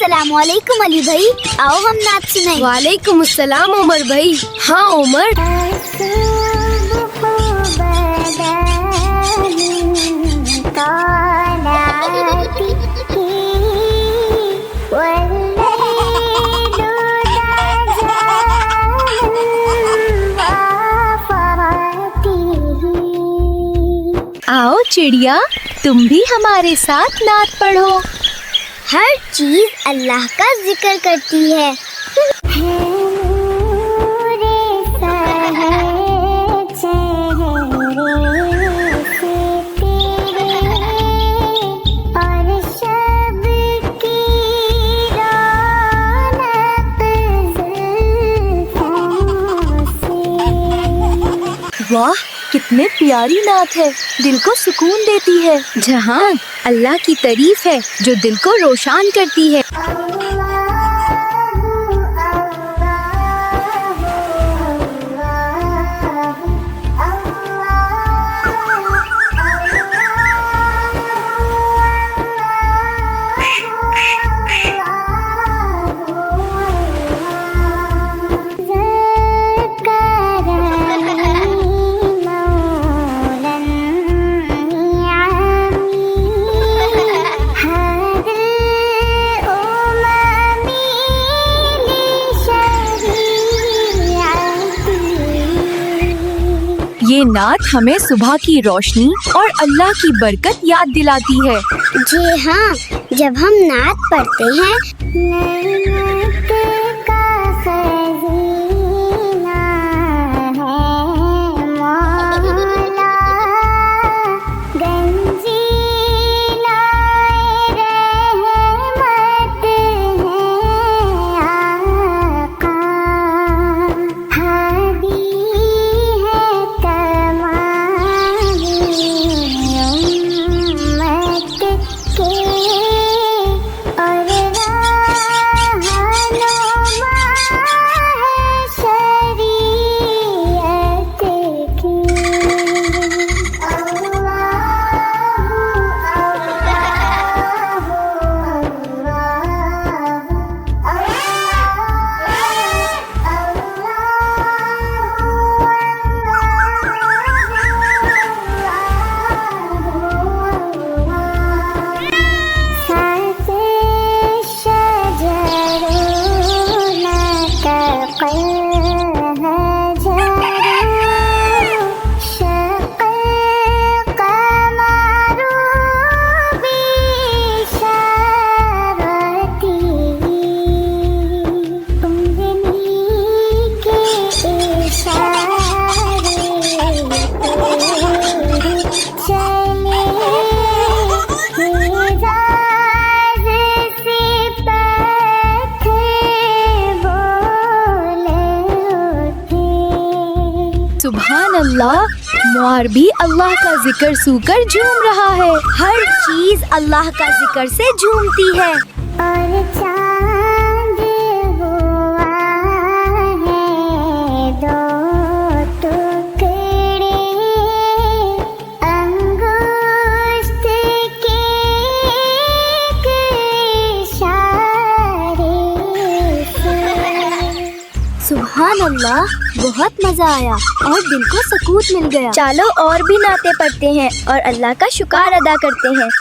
السلام علیکم علی بھائی، آؤ ہم نعت سنیں۔ وعلیکم السلام عمر بھائی۔ ہاں عمر، آؤ چڑیا تم بھی ہمارے ساتھ نعت پڑھو۔ ہر چیز اللہ کا ذکر کرتی ہے۔ واہ کتنے پیاری نعت ہے، دل کو سکون دیتی ہے۔ جہاں اللہ کی تعریف ہے جو دل کو روشن کرتی ہے۔ یہ نعت ہمیں صبح کی روشنی اور اللہ کی برکت یاد دلاتی ہے۔ جی ہاں، جب ہم نعت پڑھتے ہیں سبحان اللہ، مار بھی اللہ کا ذکر سو کر جھوم رہا ہے۔ ہر چیز اللہ کا ذکر سے جھومتی ہے۔ اور چاند ہوا ہے دو ٹکڑے انگشت کے ایک اشارے سے۔ سبحان اللہ، بہت مزہ آیا اور دل کو سکون مل گیا۔ چلو اور بھی نعتیں پڑھتے ہیں اور اللہ کا شکر ادا کرتے ہیں۔